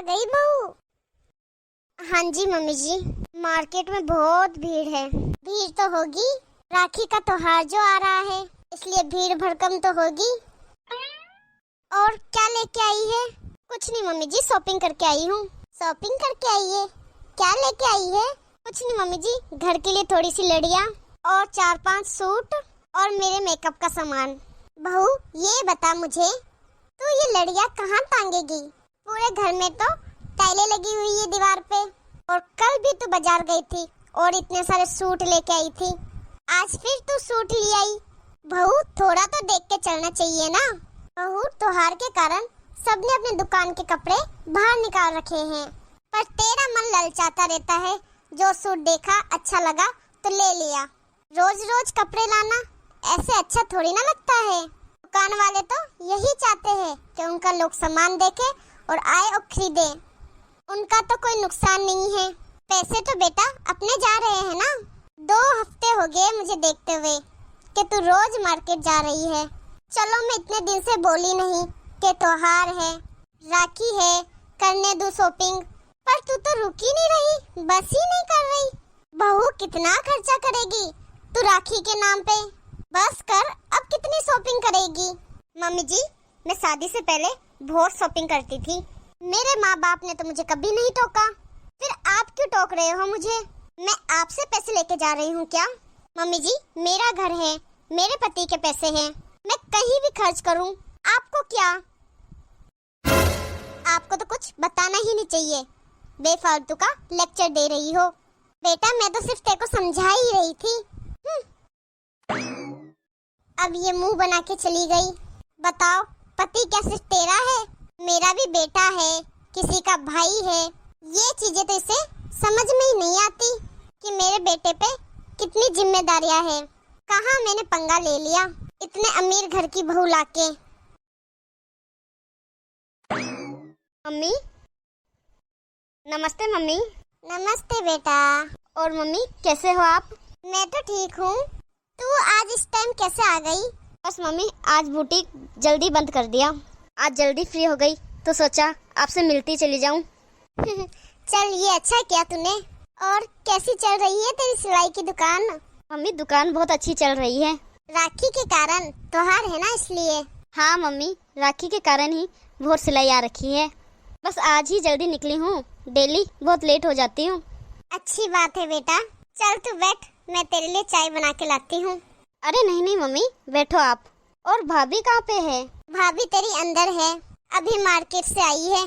गई बहू? हाँ जी मम्मी जी, मार्केट में बहुत भीड़ है। भीड़ तो होगी, राखी का त्योहार जो आ रहा है, इसलिए भीड़ भड़कम तो होगी। और क्या लेके आई है? कुछ नहीं मम्मी जी, शॉपिंग करके आई हूँ। शॉपिंग करके आई है? क्या लेके आई है? कुछ नहीं मम्मी जी, घर के लिए थोड़ी सी लड़ियाँ और 4-5 सूट और मेरे मेकअप का सामान। बहू ये बता मुझे, तू ये लड़ियाँ कहाँ टांगेगी? पूरे घर में तो टाइलें लगी हुई है दीवार पे, और कल भी तू बाजार गई थी और इतने सारे सूट लेके आई थी। आज फिर तू सूट ले आई। बहू थोड़ा तो देख के चलना चाहिए ना। बहू त्योहार के कारण सबने अपने दुकान के कपड़े बाहर निकाल रखे हैं, पर तेरा मन ललचाता रहता है। जो सूट देखा अच्छा लगा तो ले लिया। रोज रोज कपड़े लाना ऐसे अच्छा थोड़ी ना लगता है। दुकान वाले तो यही चाहते हैं कि उनका लोग सामान देखे और आए और खरीदे। उनका तो कोई नुकसान नहीं है। पैसे तो बेटा अपने जा रहे हैं ना। 2 हफ्ते हो गए मुझे देखते हुए कि तू रोज मार्केट जा रही है। चलो मैं इतने दिन से बोली नहीं कि त्योहार है, राखी है, करने दो शॉपिंग, पर तू तो रुकी नहीं रही, बस ही नहीं कर रही। बहू कितना खर्चा करेगी तू राखी के नाम पे? बस कर, अब कितनी शॉपिंग करेगी? मम्मी जी मैं शादी से पहले बहुत शॉपिंग करती थी। मेरे माँ बाप ने तो मुझे कभी नहीं टोका, फिर आप क्यों टोक रहे हो मुझे? मैं आपसे पैसे लेके जा रही हूँ क्या? मम्मी जी मेरा घर है, मेरे पति के पैसे हैं, मैं कहीं भी खर्च करूँ, आपको क्या? आपको तो कुछ बताना ही नहीं चाहिए, बेफालतू का लेक्चर दे रही हो। बेटा मैं तो सिर्फ तेरे को समझा ही रही थी। अब ये मुंह बना के चली गई। बताओ पति क्या सिर्फ तेरा है? मेरा भी बेटा है, किसी का भाई है। ये चीजें तो इसे समझ में ही नहीं आती कि मेरे बेटे पे कितनी जिम्मेदारियां हैं। कहाँ मैंने पंगा ले लिया इतने अमीर घर की बहू लाके। मम्मी नमस्ते। मम्मी नमस्ते बेटा। और मम्मी कैसे हो आप? मैं तो ठीक हूँ। तू आज इस टाइम कैसे आ गई? बस मम्मी आज बुटीक जल्दी बंद कर दिया, आज जल्दी फ्री हो गई तो सोचा आपसे मिलती चली जाऊं। चल ये अच्छा किया तूने। और कैसी चल रही है तेरी सिलाई की दुकान? मम्मी दुकान बहुत अच्छी चल रही है। राखी के कारण त्योहार है ना इसलिए? हाँ मम्मी राखी के कारण ही बहुत सिलाई आ रखी है। बस आज ही जल्दी निकली हूँ, डेली बहुत लेट हो जाती हूँ। अच्छी बात है बेटा। चल तू बैठ, मैं तेरे लिए चाय बना के लाती हूँ। अरे नहीं नहीं मम्मी बैठो आप। और भाभी कहाँ पे है? भाभी तेरी अंदर है, अभी मार्केट से आई है।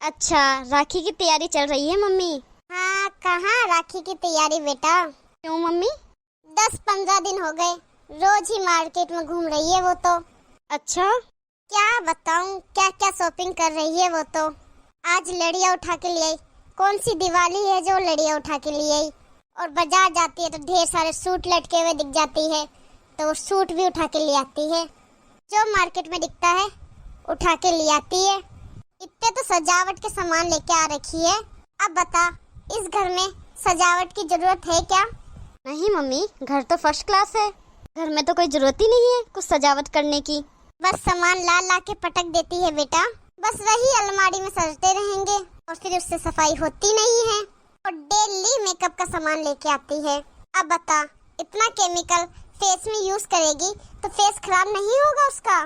अच्छा राखी की तैयारी चल रही है मम्मी? हाँ कहाँ राखी की तैयारी बेटा। क्यों मम्मी? 10-15 दिन हो गए रोज ही मार्केट में घूम रही है वो तो। अच्छा क्या बताऊँ क्या क्या शॉपिंग कर रही है वो तो। आज लड़ियाँ उठा के ले आई। कौन सी दिवाली है जो लड़ियाँ उठा के ले आई? और बाजार जाती है तो ढेर सारे सूट लटके हुए दिख जाती है, तो वो सूट भी उठा के ले आती है। जो मार्केट में दिखता है उठा के ले आती है। इतने तो सजावट के सामान लेके आ रखी है। अब बता इस घर में सजावट की जरूरत है क्या? नहीं मम्मी घर तो फर्स्ट क्लास है, घर में तो कोई जरूरत ही नहीं है कुछ सजावट करने की। बस सामान ला ला के पटक देती है बेटा। बस वही अलमारी में सजते रहेंगे और फिर उससे सफाई होती नहीं है, और डेली मेकअप का सामान लेके आती है। अब बता इतना केमिकल फेस में यूज करेगी तो फेस खराब नहीं होगा उसका?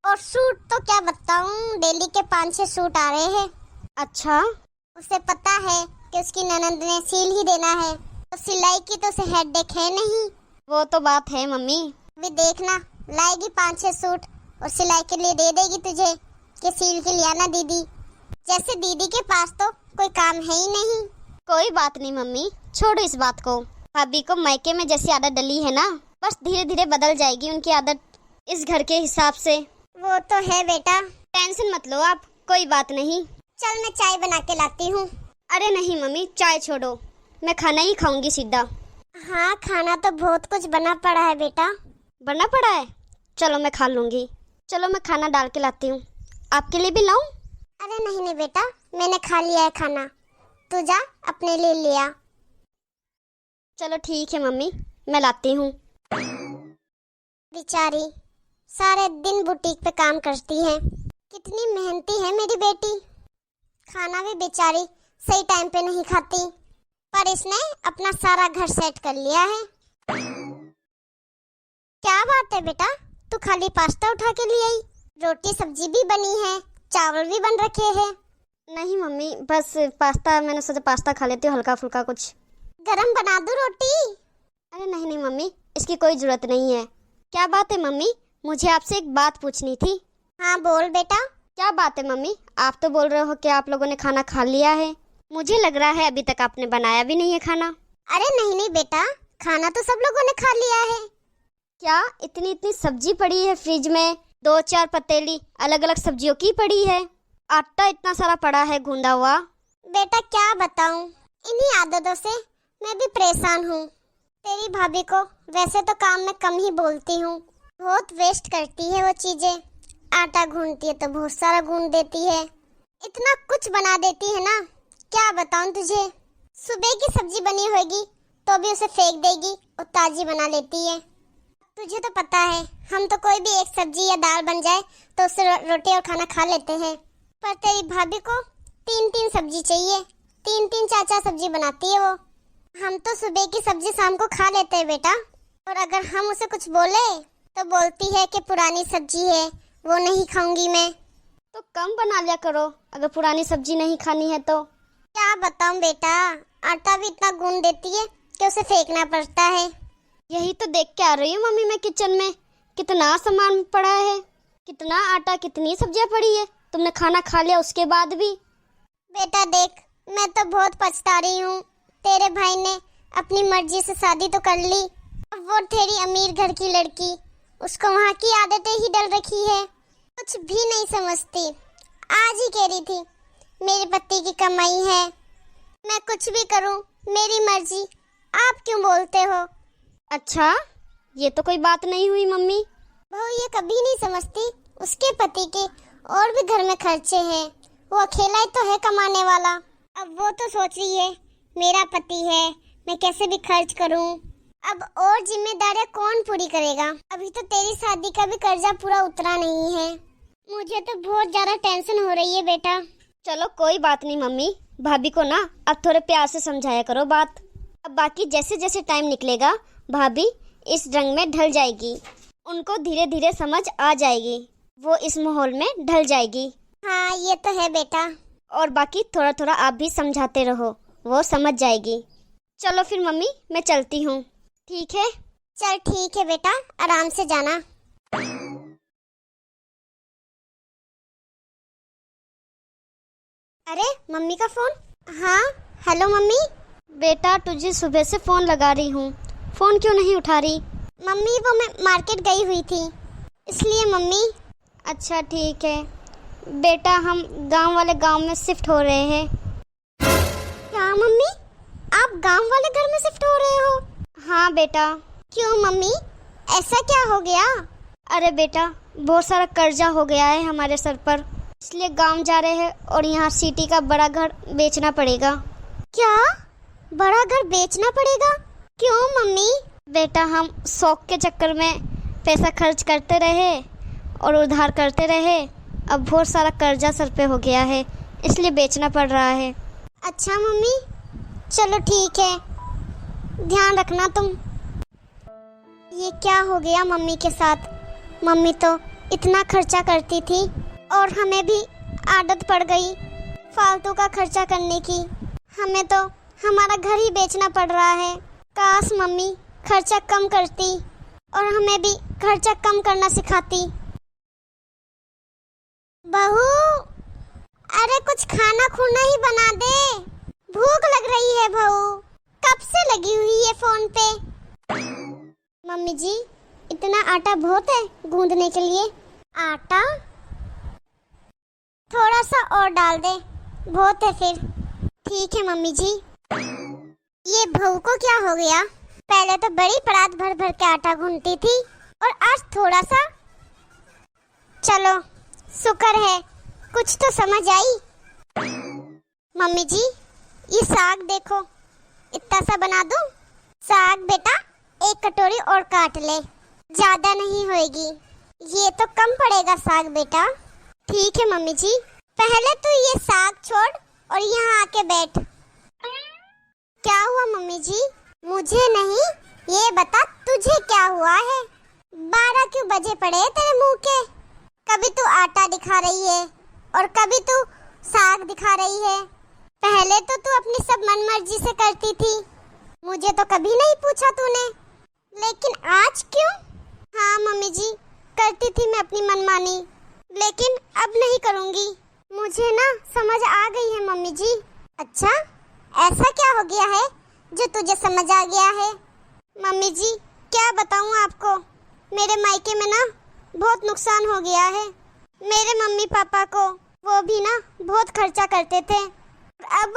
और सूट तो क्या बताऊं, डेली के 5-6 सूट आ रहे हैं। अच्छा उसे पता है कि उसकी ननद ने सील ही देना है, तो सिलाई की तो उसे हेडेक है नहीं। वो तो बात है मम्मी। अभी देखना लाएगी 5-6 सूट और सिलाई के लिए दे देगी तुझे कि सील के लिया ना दीदी। जैसे दीदी के पास तो कोई काम है ही नहीं। कोई बात नहीं मम्मी छोड़ो इस बात को। भाभी को मायके में जैसी आदत डली है ना, बस धीरे धीरे बदल जाएगी उनकी आदत इस घर के हिसाब से। वो तो है बेटा, टेंशन मत लो आप, कोई बात नहीं। चल मैं चाय बना के लाती हूँ। अरे नहीं मम्मी चाय छोड़ो, मैं खाना ही खाऊंगी सीधा। हाँ खाना तो बहुत कुछ बना पड़ा है बेटा। बना पड़ा है? चलो मैं खा लूंगी। चलो मैं खाना डाल के लाती हूँ। आपके लिए भी लाऊं? अरे नहीं नहीं बेटा मैंने खा लिया है खाना, तू जा अपने लिए ले आ। चलो ठीक है मम्मी मैं लाती हूँ। बेचारी सारे दिन बुटीक पे काम करती है, कितनी मेहनती है मेरी बेटी। खाना भी बेचारी सही टाइम पे नहीं खाती, पर इसने अपना सारा घर सेट कर लिया है। क्या बात है बेटा, तू खाली पास्ता उठा के ले आई? रोटी सब्जी भी बनी है, चावल भी बन रखे हैं। नहीं मम्मी, बस पास्ता, मैंने सोचा पास्ता खा लेती हूँ, हल्का फुल्का कुछ। गरम बना दूँ रोटी? अरे नहीं नहीं मम्मी, इसकी कोई जरूरत नहीं है। क्या बात है मम्मी, मुझे आपसे एक बात पूछनी थी। हाँ बोल बेटा। क्या बात है मम्मी, आप तो बोल रहे हो कि आप लोगों ने खाना खा लिया है। मुझे लग रहा है अभी तक आपने बनाया भी नहीं है खाना। अरे नहीं नहीं बेटा, खाना तो सब लोगों ने खा लिया है। क्या इतनी इतनी सब्जी पड़ी है फ्रिज में, 2-4 पतीली अलग अलग सब्जियों की पड़ी है, आटा इतना सारा पड़ा है गूंदा हुआ। बेटा क्या बताऊं, इन्हीं आदतों से मैं भी परेशान हूँ। तेरी भाभी को वैसे तो काम में कम ही बोलती हूँ, बहुत वेस्ट करती है वो चीजें। आटा गूंदती है तो बहुत सारा गूंद देती है, इतना कुछ बना देती है ना, क्या बताऊं तुझे। सुबह की सब्जी बनी होगी तो भी उसे फेंक देगी और ताजी बना लेती है। तुझे तो पता है, हम तो कोई भी एक सब्जी या दाल बन जाए तो उससे रोटी और खाना खा लेते हैं, पर तेरी भाभी को 3-3 सब्जी चाहिए, 3-3 4-4 सब्जी बनाती है वो। हम तो सुबह की सब्जी शाम को खा लेते हैं बेटा, और अगर हम उसे कुछ बोले तो बोलती है कि पुरानी सब्जी है, वो नहीं खाऊंगी मैं। तो कम बना लिया करो अगर पुरानी सब्जी नहीं खानी है तो। क्या बताऊं बेटा, आटा भी इतना गूंद देती है कि उसे फेंकना पड़ता है। यही तो देख के आ रही हूँ मम्मी मैं किचन में, कितना सामान पड़ा है, कितना आटा, कितनी सब्जियां पड़ी है। तुमने खाना खा लिया उसके बाद भी। बेटा देख, मैं तो बहुत पछता रही हूँ। तेरे भाई ने अपनी मर्जी से शादी तो कर ली, अब वो तेरी अमीर घर की लड़की, उसको वहाँ की आदतें ही डल रखी है, कुछ भी नहीं समझती। आज ही कह रही थी मेरे पति की कमाई है, मैं कुछ भी करूं मेरी मर्जी, आप क्यों बोलते हो? अच्छा, ये तो कोई बात नहीं हुई मम्मी। बहू ये कभी नहीं समझती, उसके पति के और भी घर में खर्चे हैं, वो अकेला ही तो है कमाने वाला। अब वो तो सोच रही है मेरा पति है, मैं कैसे भी खर्च करूं। अब और जिम्मेदारियां कौन पूरी करेगा? अभी तो तेरी शादी का भी कर्जा पूरा उतरा नहीं है। मुझे तो बहुत ज्यादा टेंशन हो रही है बेटा। चलो कोई बात नहीं मम्मी, भाभी को ना अब थोड़े प्यार से समझाया करो बात। अब बाकी जैसे जैसे टाइम निकलेगा भाभी इस रंग में ढल जाएगी, उनको धीरे धीरे समझ आ जाएगी, वो इस माहौल में ढल जाएगी। हाँ ये तो है बेटा, और बाकी थोड़ा थोड़ा आप भी समझाते रहो, वो समझ जाएगी। चलो फिर मम्मी मैं चलती हूँ। ठीक है, चल ठीक है बेटा, आराम से जाना। अरे मम्मी का फोन। हाँ हेलो मम्मी। बेटा तुझे सुबह से फोन लगा रही हूँ, फोन क्यों नहीं उठा रही? मम्मी वो मैं मार्केट गई हुई थी इसलिए मम्मी। अच्छा ठीक है बेटा, हम गांव वाले गांव में शिफ्ट हो रहे हैं। क्या मम्मी, आप गांव वाले घर में शिफ्ट हो रहे हो? हाँ बेटा। क्यों मम्मी, ऐसा क्या हो गया? अरे बेटा बहुत सारा कर्जा हो गया है हमारे सर पर, इसलिए गांव जा रहे हैं और यहाँ सिटी का बड़ा घर बेचना पड़ेगा। क्या बड़ा घर बेचना पड़ेगा? क्यों मम्मी? बेटा हम शौक के चक्कर में पैसा खर्च करते रहे और उधार करते रहे, अब बहुत सारा कर्जा सर पे हो गया है, इसलिए बेचना पड़ रहा है। अच्छा मम्मी, चलो ठीक है, ध्यान रखना तुम। ये क्या हो गया मम्मी के साथ? मम्मी तो इतना खर्चा करती थी और हमें भी आदत पड़ गई फालतू का खर्चा करने की। हमें तो हमारा घर ही बेचना पड़ रहा है। काश मम्मी खर्चा कम करती और हमें भी खर्चा कम करना सिखाती। बहू, अरे कुछ खाना खुना ही बना दे, भूख लग रही है बहू, कब से लगी हुई है फोन पे। मम्मी जी इतना आटा बहुत है गूंदने के लिए? आटा थोड़ा सा और डाल दे, बहुत है फिर। ठीक है मम्मी जी। ये बहू को क्या हो गया, पहले तो बड़ी परात भर भर के आटा गूंदती थी और आज थोड़ा सा। चलो शुक्र है कुछ तो समझ आई। मम्मी जी ये साग देखो, इतना सा बना दूं? साग बेटा 1 कटोरी और काट ले, ज्यादा नहीं होएगी, ये तो कम पड़ेगा साग बेटा। ठीक है मम्मी जी, पहले तू ये साग छोड़ और यहाँ आके बैठ। क्या हुआ मम्मी जी? मुझे नहीं, ये बता तुझे क्या हुआ है? 12 क्यों बजे पड़े तेरे मुंह के? कभी तू आटा दिखा रही है और कभी तू साग दिखा रही है। पहले तो तू अपनी सब मनमर्जी से करती थी, मुझे तो कभी नहीं पूछा तूने, लेकिन आज क्यों? हाँ मम्मी जी, करती थी मैं अपनी मनमानी, लेकिन अब नहीं करूँगी। मुझे ना समझ आ गई है मम्मी जी। अच्छा, ऐसा क्या हो गया है जो तुझे समझ आ गया है? मम्मी जी क्या बताऊँ आपको, मेरे मायके में ना बहुत नुकसान हो गया है। मेरे मम्मी पापा को वो भी ना बहुत खर्चा करते थे, अब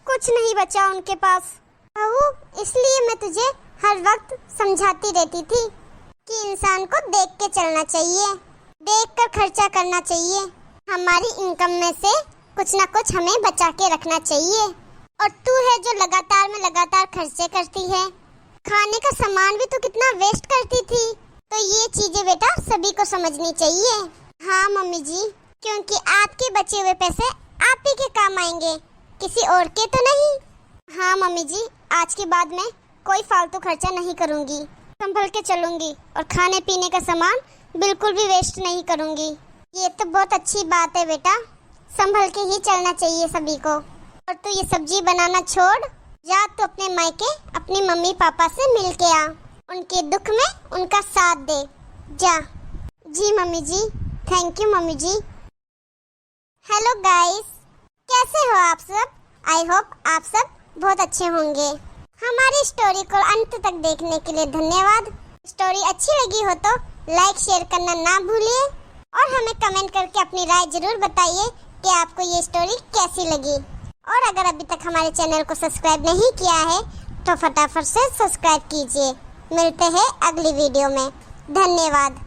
कुछ नहीं बचा उनके पास। बहू, इसलिए मैं तुझे हर वक्त समझाती रहती थी कि इंसान को देख के चलना चाहिए, देख कर खर्चा करना चाहिए। हमारी इनकम में से कुछ ना कुछ हमें बचा के रखना चाहिए। और तू है जो लगातार खर्चे करती है। खाने का सामान भी तू कितना वेस्ट करती थी। तो ये चीजें बेटा सभी को समझनी चाहिए। हाँ मम्मी जी, क्योंकि आपके बचे हुए पैसे आप ही के काम आएंगे, किसी और के तो नहीं। हाँ मम्मी जी, आज के बाद मैं कोई फालतू खर्चा नहीं करूँगी, संभल के चलूँगी और खाने पीने का सामान बिल्कुल भी वेस्ट नहीं करूँगी। ये तो बहुत अच्छी बात है बेटा, संभल के ही चलना चाहिए सभी को। और तू ये सब्जी बनाना छोड़, जा तो अपने मायके अपनी मम्मी पापा से मिल के आ, उनके दुख में उनका साथ दे, जा। जी mummy ji, thank you mummy ji. Hello guys, कैसे हो आप सब? आई होप आप सब बहुत अच्छे होंगे। हमारी स्टोरी को अंत तक देखने के लिए धन्यवाद। स्टोरी अच्छी लगी हो तो लाइक शेयर करना ना भूलिए और हमें कमेंट करके अपनी राय जरूर बताइए कि आपको ये स्टोरी कैसी लगी। और अगर अभी तक हमारे चैनल को सब्सक्राइब नहीं किया है तो फटाफट से सब्सक्राइब कीजिए। मिलते हैं अगली वीडियो में। धन्यवाद।